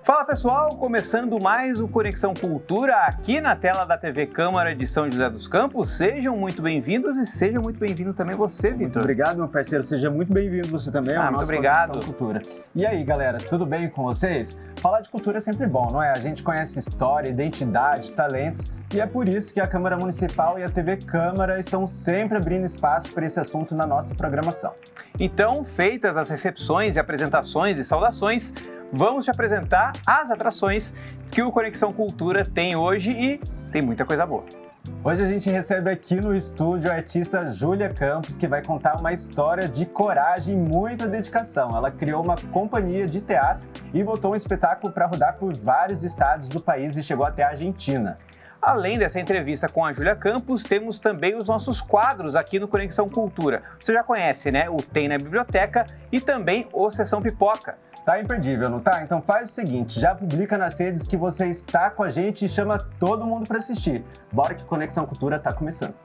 Fala pessoal, começando mais o Conexão Cultura aqui na tela da TV Câmara de São José dos Campos. Sejam muito bem-vindos e seja muito bem-vindo também você, Vitor. Muito obrigado, meu parceiro. Seja muito bem-vindo você também ao nosso Conexão Cultura. E aí, galera, tudo bem com vocês? Falar de cultura é sempre bom, não é? A gente conhece história, identidade, talentos e é por isso que a Câmara Municipal e a TV Câmara estão sempre abrindo espaço para esse assunto na nossa programação. Então, feitas as recepções e apresentações e saudações, vamos te apresentar as atrações que o Conexão Cultura tem hoje e tem muita coisa boa. Hoje a gente recebe aqui no estúdio a artista Júlia Campos, que vai contar uma história de coragem e muita dedicação. Ela criou uma companhia de teatro e botou um espetáculo para rodar por vários estados do país e chegou até a Argentina. Além dessa entrevista com a Júlia Campos, temos também os nossos quadros aqui no Conexão Cultura. Você já conhece, né? O Tem na Biblioteca e também o Sessão Pipoca. Tá imperdível, não tá? Então faz o seguinte, já publica nas redes que você está com a gente e chama todo mundo para assistir. Bora que Conexão Cultura tá começando.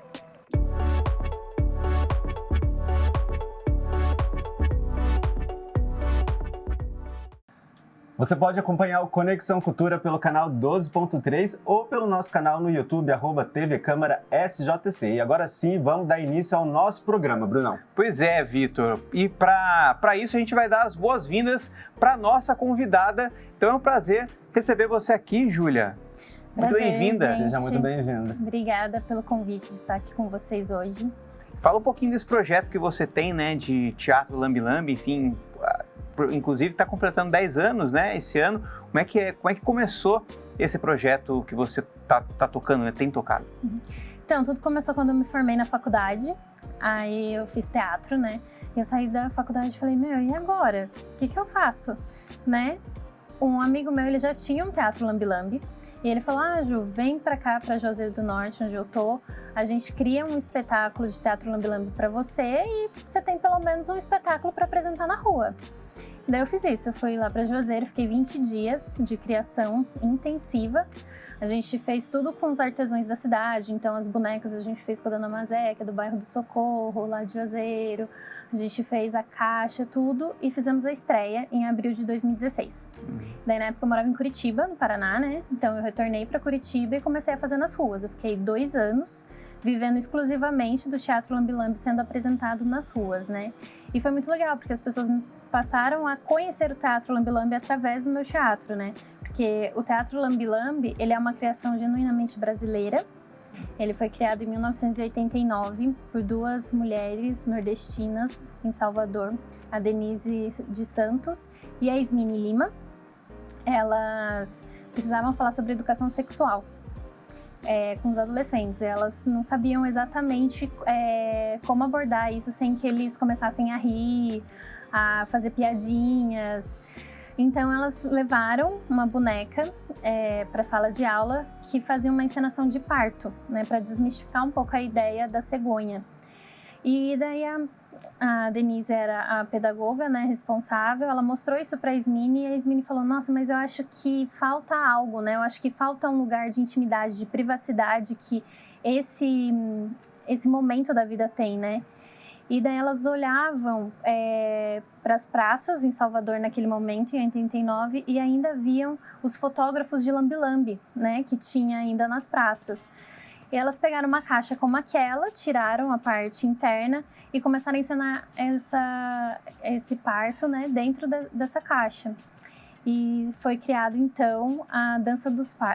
Você pode acompanhar o Conexão Cultura pelo canal 12.3 ou pelo nosso canal no YouTube, @TV Câmara SJC. E agora sim, vamos dar início ao nosso programa, Brunão. Pois é, Vitor. E para isso a gente vai dar as boas-vindas para nossa convidada. Então é um prazer receber você aqui, Júlia. Muito bem-vinda. Seja muito bem-vinda. Obrigada pelo convite de estar aqui com vocês hoje. Fala um pouquinho desse projeto que você tem, né, de Teatro Lambi Lambi, enfim... Inclusive está completando 10 anos, né, esse ano. Como é que começou esse projeto que você tá tocando, né, tem tocado? Então, tudo começou quando eu me formei na faculdade. Aí eu fiz teatro, né? Eu saí da faculdade e falei, e agora? O que eu faço? Né? Um amigo meu, ele já tinha um teatro Lambi Lambi. E ele falou, Ju, vem pra cá, pra Juazeiro do Norte, onde eu tô. A gente cria um espetáculo de teatro Lambi Lambi pra você e você tem pelo menos um espetáculo pra apresentar na rua. Daí eu fiz isso, eu fui lá pra Juazeiro, fiquei 20 dias de criação intensiva. A gente fez tudo com os artesãos da cidade, então as bonecas a gente fez com a Dona Mazé, que é do bairro do Socorro, lá de Juazeiro. A gente fez a caixa, tudo, e fizemos a estreia em abril de 2016. Daí na época eu morava em Curitiba, no Paraná, né? Então eu retornei para Curitiba e comecei a fazer nas ruas. Eu fiquei 2 anos vivendo exclusivamente do Teatro Lambi Lambi sendo apresentado nas ruas, né? E foi muito legal, porque as pessoas passaram a conhecer o Teatro Lambi Lambi através do meu teatro, né? Porque o Teatro Lambi Lambi, ele é uma criação genuinamente brasileira. Ele foi criado em 1989 por 2 mulheres nordestinas em Salvador, a Denise de Santos e a Ismini Lima. Elas precisavam falar sobre educação sexual com os adolescentes. Elas não sabiam exatamente como abordar isso sem que eles começassem a rir, a fazer piadinhas. Então elas levaram uma boneca para a sala de aula que fazia uma encenação de parto, né, para desmistificar um pouco a ideia da cegonha. E daí a Denise era a pedagoga, né, responsável, ela mostrou isso para a Ismini e a Ismini falou, nossa, mas eu acho que falta algo, né, eu acho que falta um lugar de intimidade, de privacidade que esse momento da vida tem, né. E daí elas olhavam para as praças em Salvador naquele momento, em 89, e ainda viam os fotógrafos de Lambi Lambi, né, que tinha ainda nas praças. E elas pegaram uma caixa como aquela, tiraram a parte interna e começaram a encenar esse parto, né, dentro dessa caixa. E foi criado, então, a Dança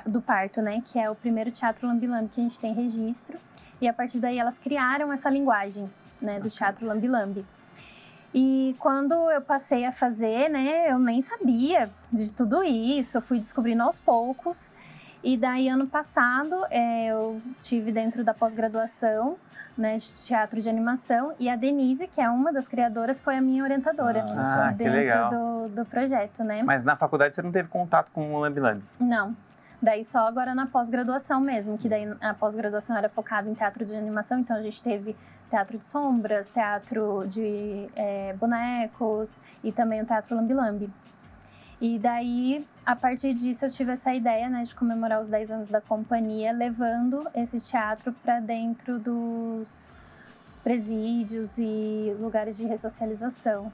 do Parto, né, que é o primeiro teatro Lambi Lambi que a gente tem registro. E a partir daí elas criaram essa linguagem, né, do teatro Lambi Lambi. E quando eu passei a fazer, né, eu nem sabia de tudo isso, eu fui descobrindo aos poucos. E daí, ano passado, eu tive dentro da pós-graduação, né, de teatro de animação, e a Denise, que é uma das criadoras, foi a minha orientadora dentro do projeto, né. Mas na faculdade você não teve contato com o Lambi Lambi? Não. Daí só agora na pós-graduação mesmo, que daí a pós-graduação era focada em teatro de animação, então a gente teve teatro de sombras, teatro de bonecos e também o teatro Lambi Lambi. E daí, a partir disso, eu tive essa ideia, né, de comemorar os 10 anos da companhia, levando esse teatro para dentro dos presídios e lugares de ressocialização.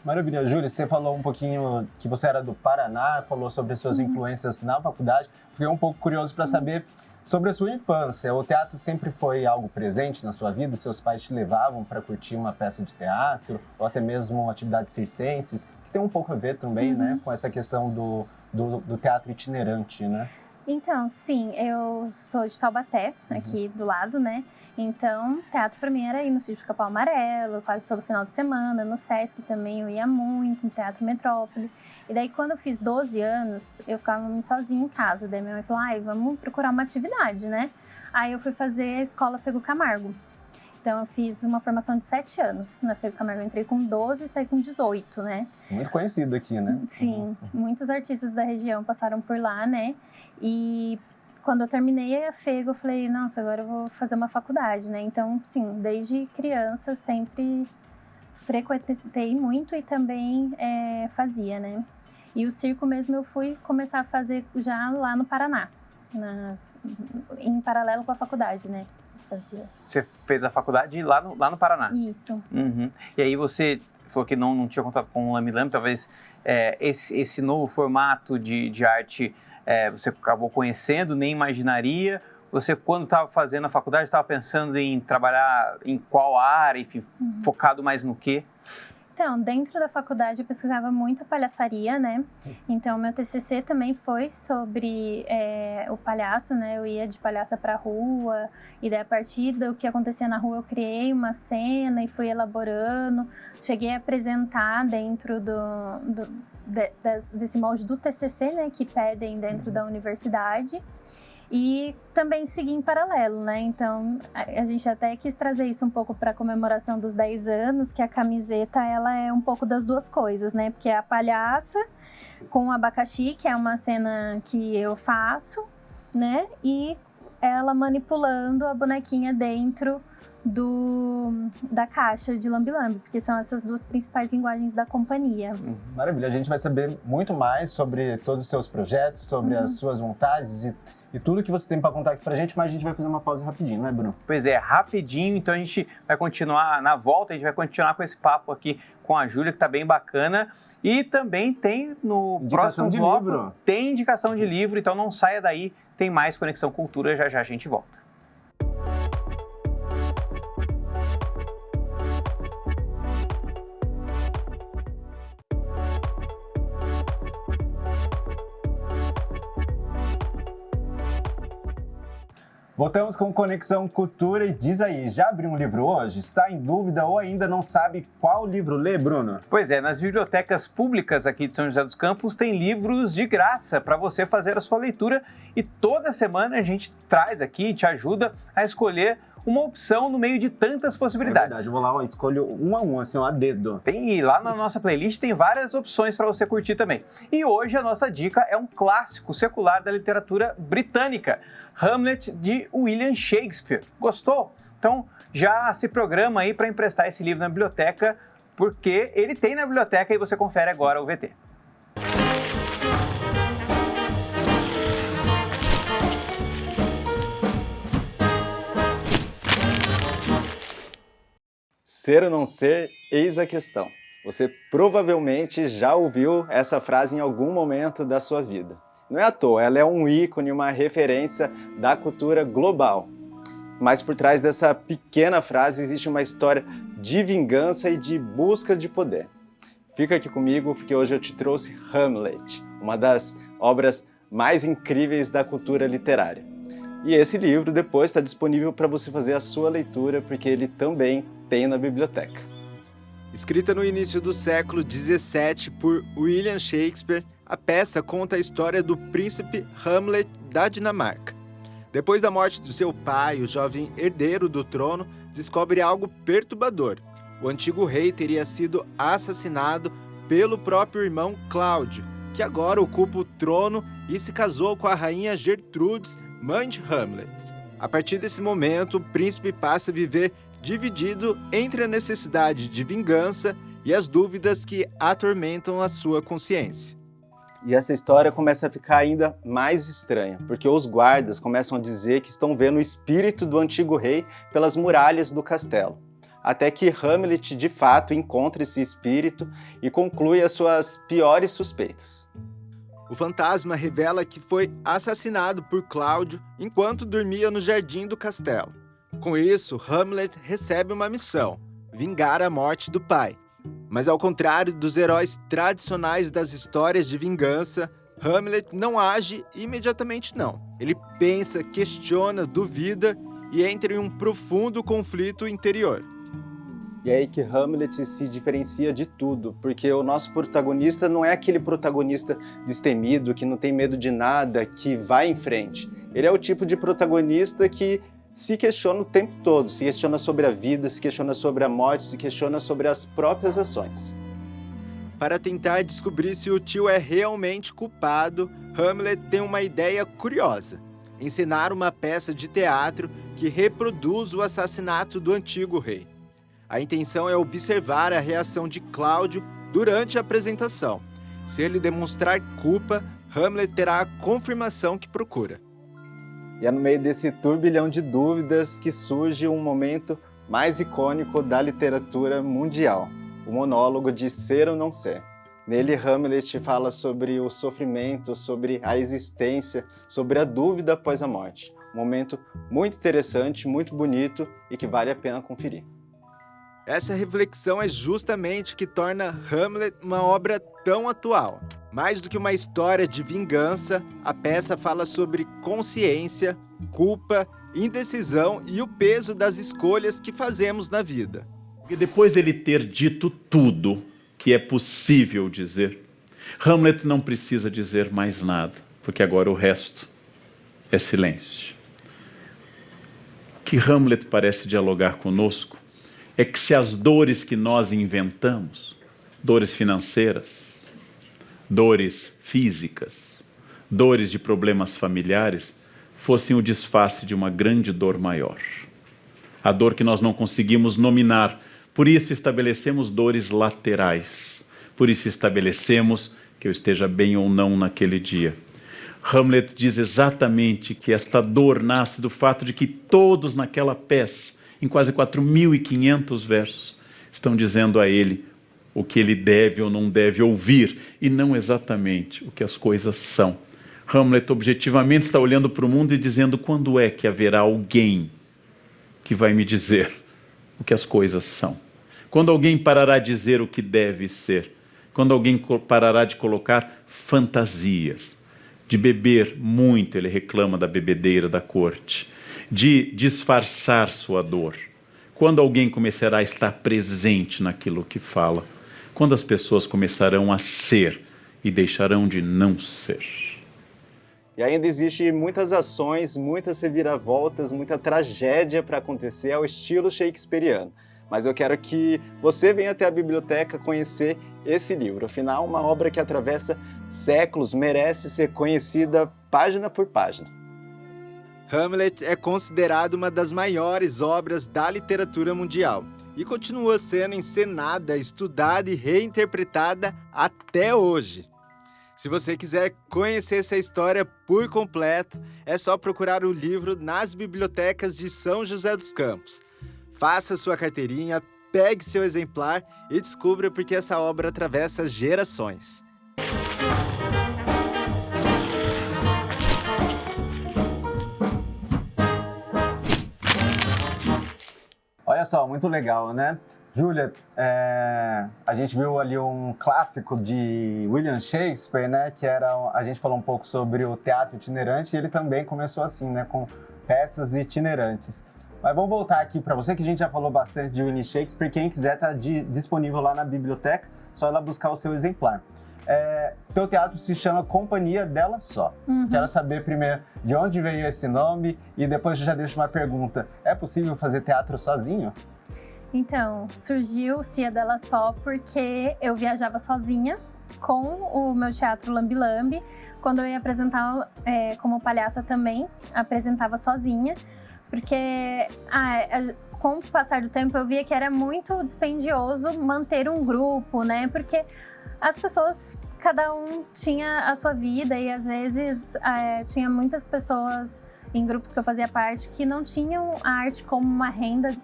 Maravilha. Júlia, você falou um pouquinho que você era do Paraná, falou sobre as suas influências na faculdade. Fiquei um pouco curioso para saber sobre a sua infância. O teatro sempre foi algo presente na sua vida? Seus pais te levavam para curtir uma peça de teatro ou até mesmo atividades circenses, que tem um pouco a ver também, né, com essa questão do teatro itinerante, né? Então, sim, eu sou de Taubaté, aqui do lado, né? Então, teatro para mim era ir no Sítio Capão Amarelo, quase todo final de semana, no Sesc também eu ia muito, no Teatro Metrópole. E daí, quando eu fiz 12 anos, eu ficava sozinha em casa. Daí minha mãe falou, vamos procurar uma atividade, né? Aí eu fui fazer a Escola Fego Camargo. Então, eu fiz uma formação de 7 anos na Fego Camargo. Eu entrei com 12 e saí com 18, né? Muito conhecido aqui, né? Sim, muitos artistas da região passaram por lá, né? E quando eu terminei a Fego, eu falei, nossa, agora eu vou fazer uma faculdade, né? Então, sim, desde criança sempre frequentei muito e também fazia, né? E o circo mesmo eu fui começar a fazer já lá no Paraná, em paralelo com a faculdade, né? Fazia. Você fez a faculdade lá no Paraná? Isso. Uhum. E aí você falou que não tinha contato com o Lambi Lambi, talvez esse novo formato de arte você acabou conhecendo, nem imaginaria. Você, quando estava fazendo a faculdade, estava pensando em trabalhar em qual área, enfim, focado mais no quê? Então, dentro da faculdade eu pesquisava muito a palhaçaria, né? Então, meu TCC também foi sobre o palhaço, né? Eu ia de palhaça para a rua, e daí a partir do que acontecia na rua eu criei uma cena e fui elaborando. Cheguei a apresentar dentro desse molde do TCC, né? Que pedem dentro da universidade. E também seguir em paralelo, né? Então, a gente até quis trazer isso um pouco para a comemoração dos 10 anos, que a camiseta, ela é um pouco das duas coisas, né? Porque é a palhaça com o abacaxi, que é uma cena que eu faço, né? E ela manipulando a bonequinha dentro da caixa de Lambi Lambi, porque são essas duas principais linguagens da companhia. Maravilha, a gente vai saber muito mais sobre todos os seus projetos, sobre as suas vontades e tudo que você tem para contar aqui pra gente, mas a gente vai fazer uma pausa rapidinho, né, Bruno? Pois é, rapidinho, então a gente vai continuar na volta, a gente vai continuar com esse papo aqui com a Júlia, que tá bem bacana. E também tem no próximo bloco, tem indicação de livro, então não saia daí, tem mais Conexão Cultura, já já a gente volta. Voltamos com Conexão Cultura e diz aí, já abriu um livro hoje? Está em dúvida ou ainda não sabe qual livro ler, Bruno? Pois é, nas bibliotecas públicas aqui de São José dos Campos tem livros de graça para você fazer a sua leitura e toda semana a gente traz aqui, te ajuda a escolher uma opção no meio de tantas possibilidades. É verdade, eu vou lá, escolho um a um, assim, a dedo. E lá na nossa playlist tem várias opções para você curtir também. E hoje a nossa dica é um clássico secular da literatura britânica, Hamlet, de William Shakespeare. Gostou? Então já se programa aí para emprestar esse livro na biblioteca, porque ele tem na biblioteca e você confere agora o VT. Ser ou não ser, eis a questão. Você provavelmente já ouviu essa frase em algum momento da sua vida. Não é à toa, ela é um ícone, uma referência da cultura global. Mas por trás dessa pequena frase existe uma história de vingança e de busca de poder. Fica aqui comigo porque hoje eu te trouxe Hamlet, uma das obras mais incríveis da cultura literária. E esse livro depois está disponível para você fazer a sua leitura, porque ele também tem na biblioteca. Escrita no início do século XVII por William Shakespeare, a peça conta a história do príncipe Hamlet da Dinamarca. Depois da morte do seu pai, o jovem herdeiro do trono descobre algo perturbador. O antigo rei teria sido assassinado pelo próprio irmão Cláudio, que agora ocupa o trono e se casou com a rainha Gertrudes, mãe de Hamlet. A partir desse momento, o príncipe passa a viver dividido entre a necessidade de vingança e as dúvidas que atormentam a sua consciência. E essa história começa a ficar ainda mais estranha, porque os guardas começam a dizer que estão vendo o espírito do antigo rei pelas muralhas do castelo. até que Hamlet de fato encontra esse espírito e conclui as suas piores suspeitas. O fantasma revela que foi assassinado por Cláudio enquanto dormia no jardim do castelo. Com isso, Hamlet recebe uma missão: vingar a morte do pai. Mas ao contrário dos heróis tradicionais das histórias de vingança, Hamlet não age imediatamente não. Ele pensa, questiona, duvida e entra em um profundo conflito interior. E é aí que Hamlet se diferencia de tudo, porque o nosso protagonista não é aquele protagonista destemido, que não tem medo de nada, que vai em frente. Ele é o tipo de protagonista que se questiona o tempo todo, se questiona sobre a vida, se questiona sobre a morte, se questiona sobre as próprias ações. Para tentar descobrir se o tio é realmente culpado, Hamlet tem uma ideia curiosa: encenar uma peça de teatro que reproduz o assassinato do antigo rei. A intenção é observar a reação de Cláudio durante a apresentação. Se ele demonstrar culpa, Hamlet terá a confirmação que procura. E é no meio desse turbilhão de dúvidas que surge um momento mais icônico da literatura mundial, o monólogo de Ser ou Não Ser. Nele, Hamlet fala sobre o sofrimento, sobre a existência, sobre a dúvida após a morte. Um momento muito interessante, muito bonito e que vale a pena conferir. Essa reflexão é justamente o que torna Hamlet uma obra tão atual. Mais do que uma história de vingança, a peça fala sobre consciência, culpa, indecisão e o peso das escolhas que fazemos na vida. E depois dele ter dito tudo que é possível dizer, Hamlet não precisa dizer mais nada, porque agora o resto é silêncio. O que Hamlet parece dialogar conosco é que se as dores que nós inventamos, dores financeiras, dores físicas, dores de problemas familiares, fossem o disfarce de uma grande dor maior. A dor que nós não conseguimos nominar, por isso estabelecemos dores laterais, por isso estabelecemos que eu esteja bem ou não naquele dia. Hamlet diz exatamente que esta dor nasce do fato de que todos naquela peça, em quase 4.500 versos, estão dizendo a ele o que ele deve ou não deve ouvir, e não exatamente o que as coisas são. Hamlet objetivamente está olhando para o mundo e dizendo: quando é que haverá alguém que vai me dizer o que as coisas são? Quando alguém parará de dizer o que deve ser? Quando alguém parará de colocar fantasias? De beber muito, ele reclama da bebedeira da corte. De disfarçar sua dor. Quando alguém começará a estar presente naquilo que fala. Quando as pessoas começarão a ser e deixarão de não ser. E ainda existe muitas ações, muitas reviravoltas, muita tragédia para acontecer ao estilo shakespeariano. Mas eu quero que você venha até a biblioteca conhecer esse livro. Afinal, uma obra que atravessa séculos, merece ser conhecida página por página. Hamlet é considerado uma das maiores obras da literatura mundial e continua sendo encenada, estudada e reinterpretada até hoje. Se você quiser conhecer essa história por completo, é só procurar o livro nas bibliotecas de São José dos Campos. Faça sua carteirinha, pegue seu exemplar e descubra porque essa obra atravessa gerações. Olha só, muito legal, né? Júlia, a gente viu ali um clássico de William Shakespeare, né? Que era, a gente falou um pouco sobre o teatro itinerante e ele também começou assim, né? Com peças itinerantes. Mas vamos voltar aqui para você, que a gente já falou bastante de William Shakespeare. Quem quiser tá disponível lá na biblioteca, só ir lá buscar o seu exemplar. Teu teatro se chama Companhia Dela Só. Quero saber primeiro de onde veio esse nome e depois eu já deixo uma pergunta. É possível fazer teatro sozinho? Então, surgiu Cia Dela Só porque eu viajava sozinha com o meu teatro Lambi Lambi. Quando eu ia apresentar como palhaça também, apresentava sozinha. Porque com o passar do tempo eu via que era muito dispendioso manter um grupo, né? Porque as pessoas, cada um tinha a sua vida e às vezes tinha muitas pessoas em grupos que eu fazia parte que não tinham a arte como uma renda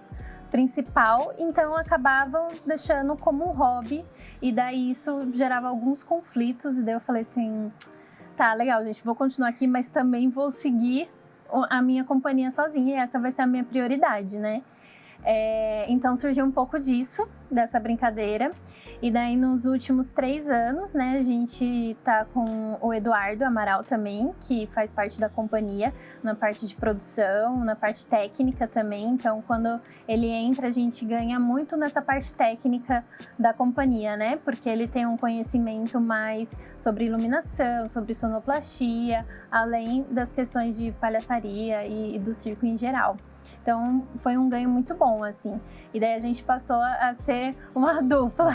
principal, então acabavam deixando como um hobby, e daí isso gerava alguns conflitos, e daí eu falei assim, tá, legal, gente, vou continuar aqui, mas também vou seguir a minha companhia sozinha, e essa vai ser a minha prioridade, né? Então surgiu um pouco disso, dessa brincadeira. E daí nos últimos 3 anos, né, a gente tá com o Eduardo Amaral também, que faz parte da companhia, na parte de produção, na parte técnica também. Então quando ele entra, a gente ganha muito nessa parte técnica da companhia, né? Porque ele tem um conhecimento mais sobre iluminação, sobre sonoplastia, além das questões de palhaçaria e do circo em geral. Então, foi um ganho muito bom, assim. E daí a gente passou a ser uma dupla.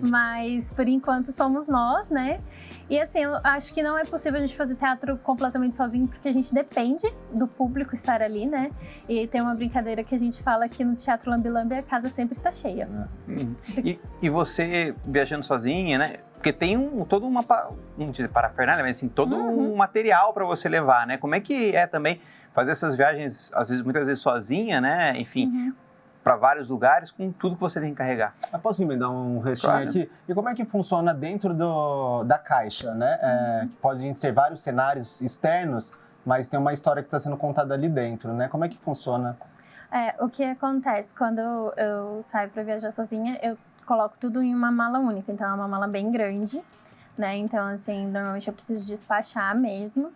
Mas, por enquanto, somos nós, né? E, assim, eu acho que não é possível a gente fazer teatro completamente sozinho, porque a gente depende do público estar ali, né? E tem uma brincadeira que a gente fala que no Teatro Lambi Lambi a casa sempre tá cheia. E você viajando sozinha, né? Porque tem todo uma, não dizer parafernália, mas assim, todo um material para você levar, né? Como é que é também fazer essas viagens, às vezes, muitas vezes sozinha, né? Enfim, para vários lugares, com tudo que você tem que carregar. Eu posso me dar um restinho aqui? E como é que funciona dentro da caixa, né? Que podem ser vários cenários externos, mas tem uma história que está sendo contada ali dentro, né? Como é que funciona? O que acontece quando eu saio para viajar sozinha, eu coloco tudo em uma mala única, então é uma mala bem grande, né? Então, assim, normalmente eu preciso despachar mesmo,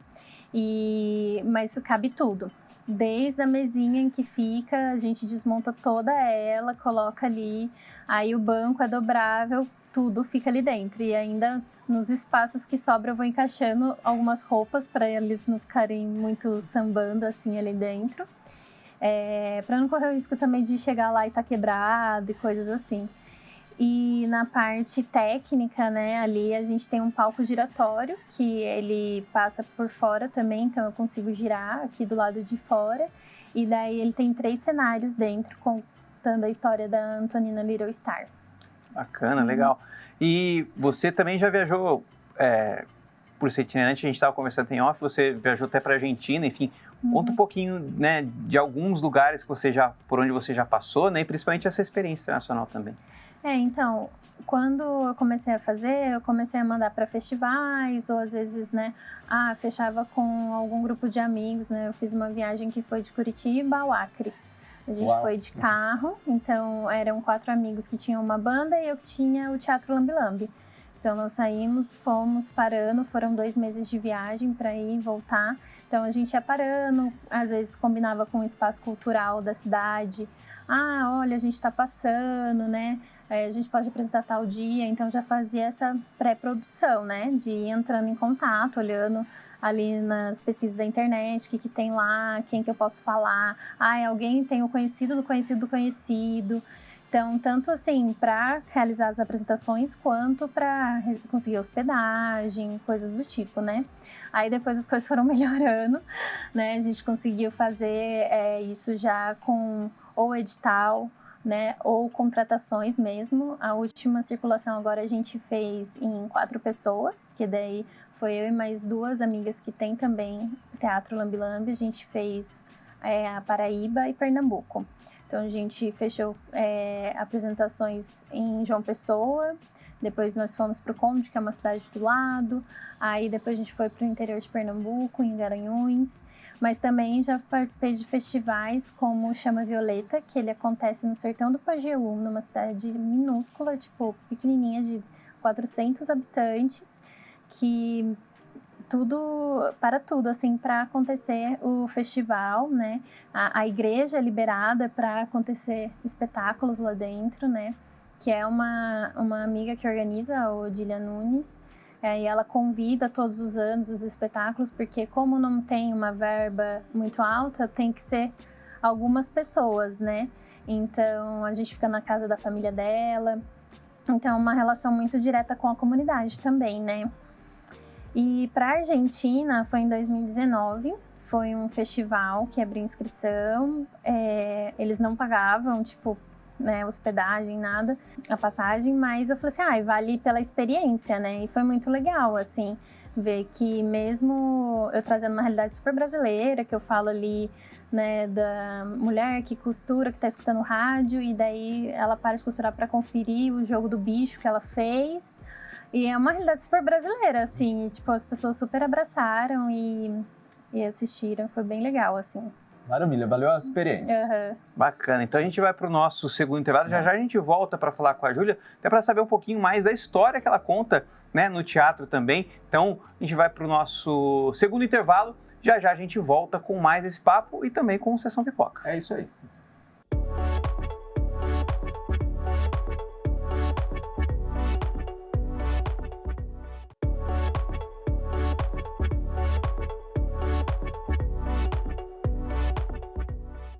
mas cabe tudo. Desde a mesinha em que fica, a gente desmonta toda ela, coloca ali, aí o banco é dobrável, tudo fica ali dentro. E ainda nos espaços que sobram eu vou encaixando algumas roupas para eles não ficarem muito sambando assim ali dentro. Para não correr o risco também de chegar lá e tá quebrado e coisas assim. E na parte técnica, né, ali a gente tem um palco giratório que ele passa por fora também, então eu consigo girar aqui do lado de fora. E daí ele tem 3 cenários dentro, contando a história da Antonina Little Star. Bacana, legal. E você também já viajou, por ser itinerante, a gente estava conversando em off, você viajou até para a Argentina, enfim. Conta um pouquinho, né, de alguns lugares que por onde você já passou, né, e principalmente essa experiência internacional também. Então, quando eu comecei a fazer, eu comecei a mandar para festivais, ou às vezes, né, fechava com algum grupo de amigos, né, eu fiz uma viagem que foi de Curitiba ao Acre. A gente foi de carro, então eram 4 amigos que tinham uma banda e eu que tinha o Teatro Lambi Lambi. Então nós saímos, fomos parando, foram 2 meses de viagem para ir e voltar. Então a gente ia parando, às vezes combinava com o espaço cultural da cidade. Olha, a gente está passando, né? A gente pode apresentar tal dia, então já fazia essa pré-produção, né? De ir entrando em contato, olhando ali nas pesquisas da internet, o que tem lá, quem que eu posso falar. Alguém tem o conhecido do conhecido do conhecido. Então, tanto assim, para realizar as apresentações, quanto para conseguir hospedagem, coisas do tipo, né? Aí depois as coisas foram melhorando, né? A gente conseguiu fazer isso já com ou edital, né, ou contratações mesmo. A última circulação agora a gente fez em 4 pessoas, porque daí foi eu e mais 2 amigas que tem também Teatro Lambi Lambi. A gente fez a Paraíba e Pernambuco. Então a gente fechou apresentações em João Pessoa, depois nós fomos para o Conde, que é uma cidade do lado, aí depois a gente foi para o interior de Pernambuco, em Garanhuns. Mas também já participei de festivais como o Chama Violeta, que ele acontece no sertão do Pajeú, numa cidade minúscula, tipo, pequenininha, de 400 habitantes, que para tudo, assim, para acontecer o festival, né? A igreja é liberada para acontecer espetáculos lá dentro, né? Que é uma amiga que organiza, a Odília Nunes. E ela convida todos os anos os espetáculos, porque como não tem uma verba muito alta, tem que ser algumas pessoas, né? Então, a gente fica na casa da família dela. Então, é uma relação muito direta com a comunidade também, né? E para a Argentina, foi em 2019, foi um festival que abriu inscrição. Eles não pagavam, tipo, né, hospedagem, nada, a passagem, mas eu falei assim, vale pela experiência, né, e foi muito legal, assim, ver que mesmo eu trazendo uma realidade super brasileira, que eu falo ali, né, da mulher que costura, que tá escutando rádio, e daí ela para de costurar para conferir o jogo do bicho que ela fez, e é uma realidade super brasileira, assim, e, tipo, as pessoas super abraçaram e assistiram, foi bem legal, assim. Maravilha, valeu a experiência. Uhum. Bacana, então a gente vai para o nosso segundo intervalo, já a gente volta para falar com a Júlia, até para saber um pouquinho mais da história que ela conta, né, no teatro também. Então a gente vai para o nosso segundo intervalo, já a gente volta com mais esse papo e também com Sessão Pipoca. É isso aí.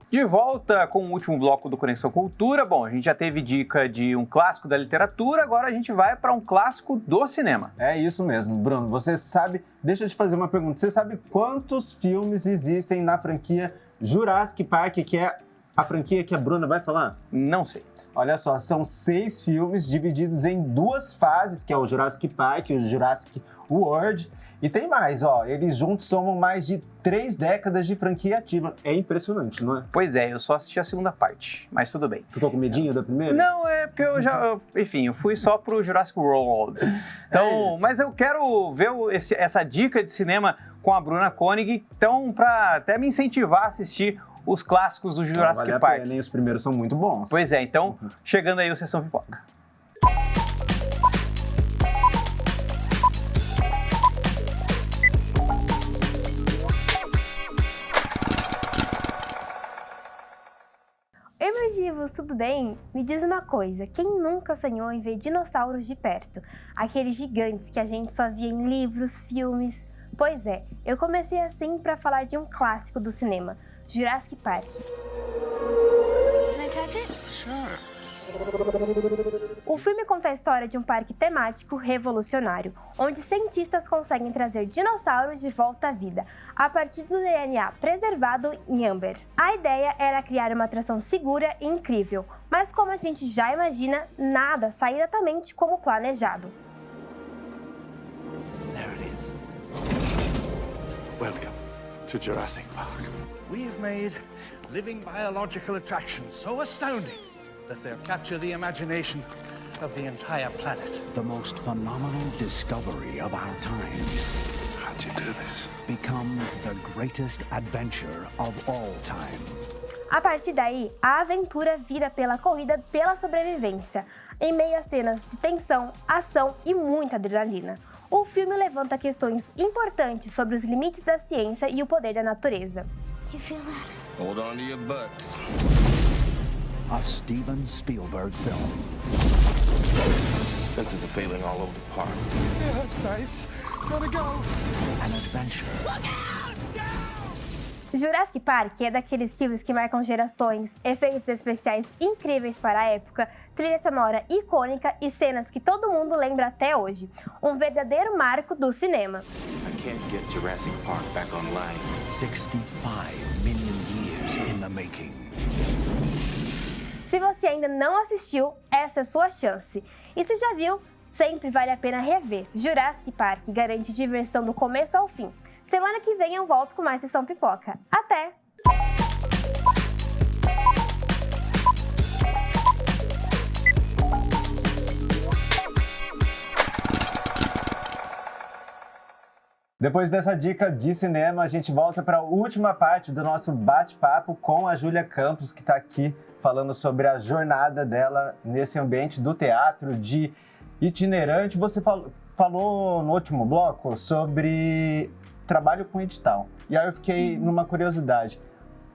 De volta com o último bloco do Conexão Cultura. Bom, a gente já teve dica de um clássico da literatura, agora a gente vai para um clássico do cinema. É isso mesmo, Bruno. Você sabe, deixa eu te fazer uma pergunta. Você sabe quantos filmes existem na franquia Jurassic Park, que é a franquia que a Bruna vai falar? Não sei. Olha só, são 6 filmes divididos em 2 fases, que é o Jurassic Park e o Jurassic World. E tem mais, ó, eles juntos somam mais de 3 décadas de franquia ativa. É impressionante, não é? Pois é, eu só assisti a segunda parte, mas tudo bem. Ficou com medinho da primeira? Não, é porque eu fui só pro Jurassic World. Então, mas eu quero ver essa dica de cinema com a Bruna Koenig, então, para até me incentivar a assistir os clássicos do Jurassic Park. Park. Pena, os primeiros são muito bons. Pois é, então, chegando aí o Sessão Pipoca. Oi, meus divos, tudo bem? Me diz uma coisa, quem nunca sonhou em ver dinossauros de perto? Aqueles gigantes que a gente só via em livros, filmes... Pois é, eu comecei assim para falar de um clássico do cinema, Jurassic Park. O filme conta a história de um parque temático revolucionário, onde cientistas conseguem trazer dinossauros de volta à vida, a partir do DNA preservado em âmbar. A ideia era criar uma atração segura e incrível, mas como a gente já imagina, nada sai exatamente como planejado. There it is. Welcome to Jurassic Park. We've made living biological attractions so astounding that they'll capture the imagination of the entire planet. The most phenomenal discovery of our time. How'd you do this? Becomes the greatest adventure of all time. A partir daí, a aventura vira pela corrida pela sobrevivência, em meio a cenas de tensão, ação e muita adrenalina. O filme levanta questões importantes sobre os limites da ciência e o poder da natureza. You feel that? Hold on to your butts. A Steven Spielberg film. Fences are failing all over the park. Yeah, that's nice. Gotta go. An adventure. Jurassic Park é daqueles filmes que marcam gerações, efeitos especiais incríveis para a época, trilha sonora icônica e cenas que todo mundo lembra até hoje. Um verdadeiro marco do cinema. I can't get Jurassic Park back online. 65 million years in the making. Se você ainda não assistiu, essa é a sua chance. E se já viu, sempre vale a pena rever. Jurassic Park garante diversão do começo ao fim. Semana que vem eu volto com mais Sessão Pipoca. Até! Depois dessa dica de cinema, a gente volta para a última parte do nosso bate-papo com a Júlia Campos, que está aqui falando sobre a jornada dela nesse ambiente do teatro, de itinerante. Você falou no último bloco sobre trabalho com edital. E aí eu fiquei numa curiosidade.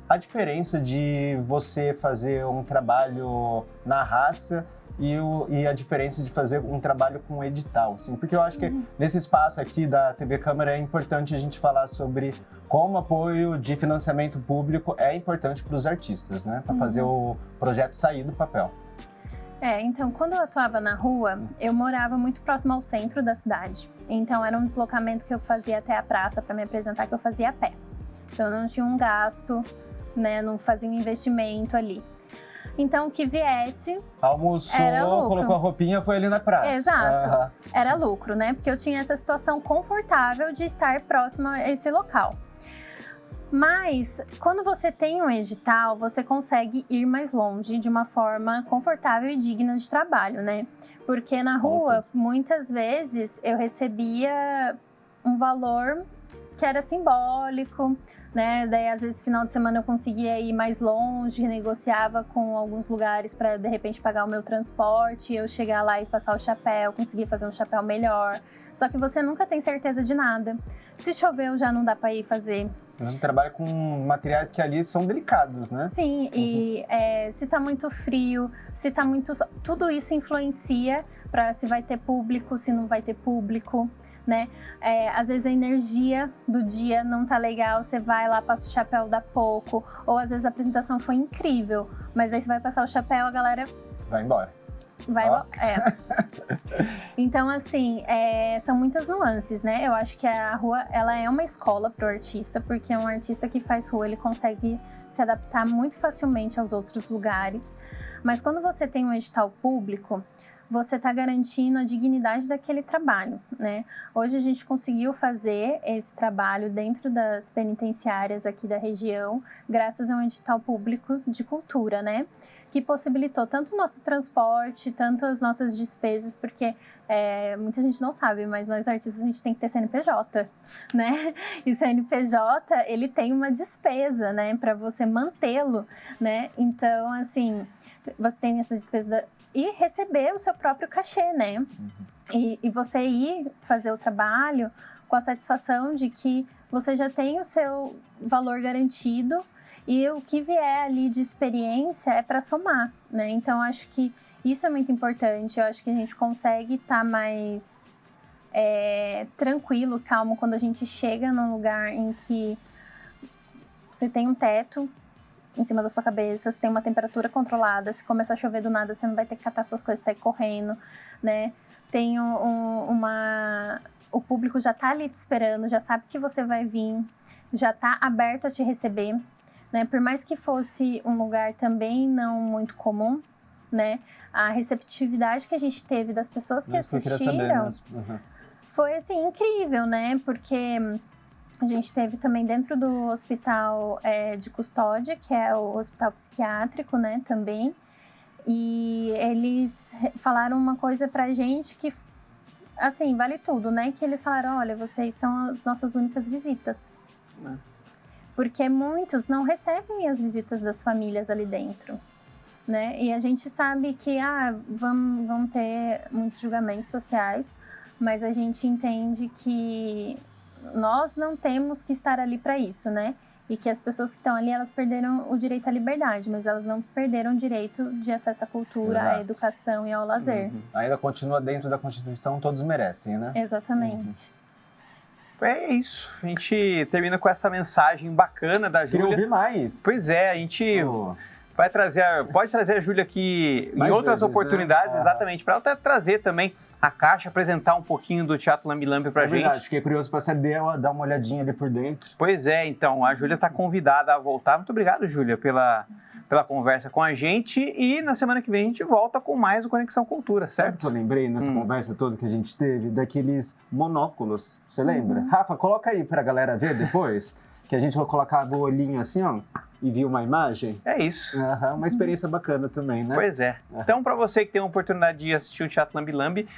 A diferença de você fazer um trabalho na raça e a diferença de fazer um trabalho com edital, assim, porque eu acho que nesse espaço aqui da TV Câmara é importante a gente falar sobre como apoio de financiamento público é importante para os artistas, né, para fazer o projeto sair do papel. Então, quando eu atuava na rua, eu morava muito próximo ao centro da cidade. Então, era um deslocamento que eu fazia até a praça para me apresentar, que eu fazia a pé. Então, eu não tinha um gasto, né, não fazia um investimento ali. Então, o que viesse... Almoçou, era lucro. Colocou a roupinha, foi ali na praça. Exato. Era lucro, né? Porque eu tinha essa situação confortável de estar próxima a esse local. Mas, quando você tem um edital, você consegue ir mais longe de uma forma confortável e digna de trabalho, né? Porque na rua, muitas vezes, eu recebia um valor que era simbólico, né? Daí, às vezes, final de semana eu conseguia ir mais longe, negociava com alguns lugares para, de repente, pagar o meu transporte, eu chegar lá e passar o chapéu, conseguir fazer um chapéu melhor. Só que você nunca tem certeza de nada. Se choveu, já não dá para ir fazer. Você trabalha com materiais que ali são delicados, né? Sim, e se tá muito frio, se tá muito... Tudo isso influencia para se vai ter público, se não vai ter público, né? Às vezes a energia do dia não tá legal, você vai lá, passa o chapéu, dá pouco. Ou às vezes a apresentação foi incrível, mas aí você vai passar o chapéu, a galera... vai embora. Então, assim, são muitas nuances, né? Eu acho que a rua, ela é uma escola pro artista, porque um artista que faz rua, ele consegue se adaptar muito facilmente aos outros lugares. Mas quando você tem um edital público, você está garantindo a dignidade daquele trabalho, né? Hoje a gente conseguiu fazer esse trabalho dentro das penitenciárias aqui da região, graças a um edital público de cultura, né? Que possibilitou tanto o nosso transporte, tanto as nossas despesas, porque muita gente não sabe, mas nós artistas a gente tem que ter CNPJ, né? E o CNPJ, ele tem uma despesa, né? Para você mantê-lo, né? Então, assim, você tem essa despesa e receber o seu próprio cachê, né? E você ir fazer o trabalho com a satisfação de que você já tem o seu valor garantido e o que vier ali de experiência é para somar, né? Então, acho que isso é muito importante. Eu acho que a gente consegue estar mais tranquilo, calmo, quando a gente chega num lugar em que você tem um teto em cima da sua cabeça, você tem uma temperatura controlada, se começar a chover do nada, você não vai ter que catar suas coisas e sair correndo, né? Tem o público já tá ali te esperando, já sabe que você vai vir, já tá aberto a te receber, né? Por mais que fosse um lugar também não muito comum, né? A receptividade que a gente teve das pessoas que assistiram foi, assim, incrível, né? Porque a gente teve também dentro do hospital de custódia, que é o hospital psiquiátrico, né, também. E eles falaram uma coisa pra gente que, assim, vale tudo, né? Que eles falaram, olha, vocês são as nossas únicas visitas. Porque muitos não recebem as visitas das famílias ali dentro, né? E a gente sabe que, vão ter muitos julgamentos sociais, mas a gente entende que nós não temos que estar ali para isso, né? E que as pessoas que estão ali, elas perderam o direito à liberdade, mas elas não perderam o direito de acesso à cultura, à educação e ao lazer. Ainda continua dentro da Constituição, todos merecem, né? Exatamente. É isso. A gente termina com essa mensagem bacana da Júlia. Queria ouvir mais. Pois é, a gente vai pode trazer a Júlia aqui mais em outras oportunidades, né? Exatamente, para ela até trazer também a caixa, apresentar um pouquinho do Teatro Lambi Lambi pra gente. Verdade, fiquei curioso para saber, dar uma olhadinha ali por dentro. Pois é, então, a Júlia está convidada a voltar. Muito obrigado, Júlia, pela conversa com a gente. E na semana que vem a gente volta com mais o Conexão Cultura, certo? Sabe o que eu lembrei nessa conversa toda que a gente teve? Daqueles monóculos, você lembra? Rafa, coloca aí pra galera ver depois, que a gente vai colocar o olhinho assim, ó, e viu uma imagem. É isso. Uma experiência bacana também, né? Pois é. Então, para você que tem a oportunidade de assistir o Teatro Lambi Lambi,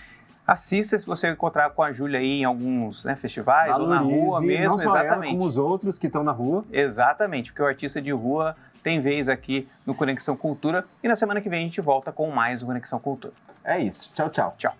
assista se você encontrar com a Júlia aí em alguns festivais, valorize, ou na rua mesmo. Não só exatamente. Ela, como os outros que estão na rua. Exatamente, porque o artista de rua tem vez aqui no Conexão Cultura. E na semana que vem a gente volta com mais o Conexão Cultura. É isso. Tchau, tchau. Tchau.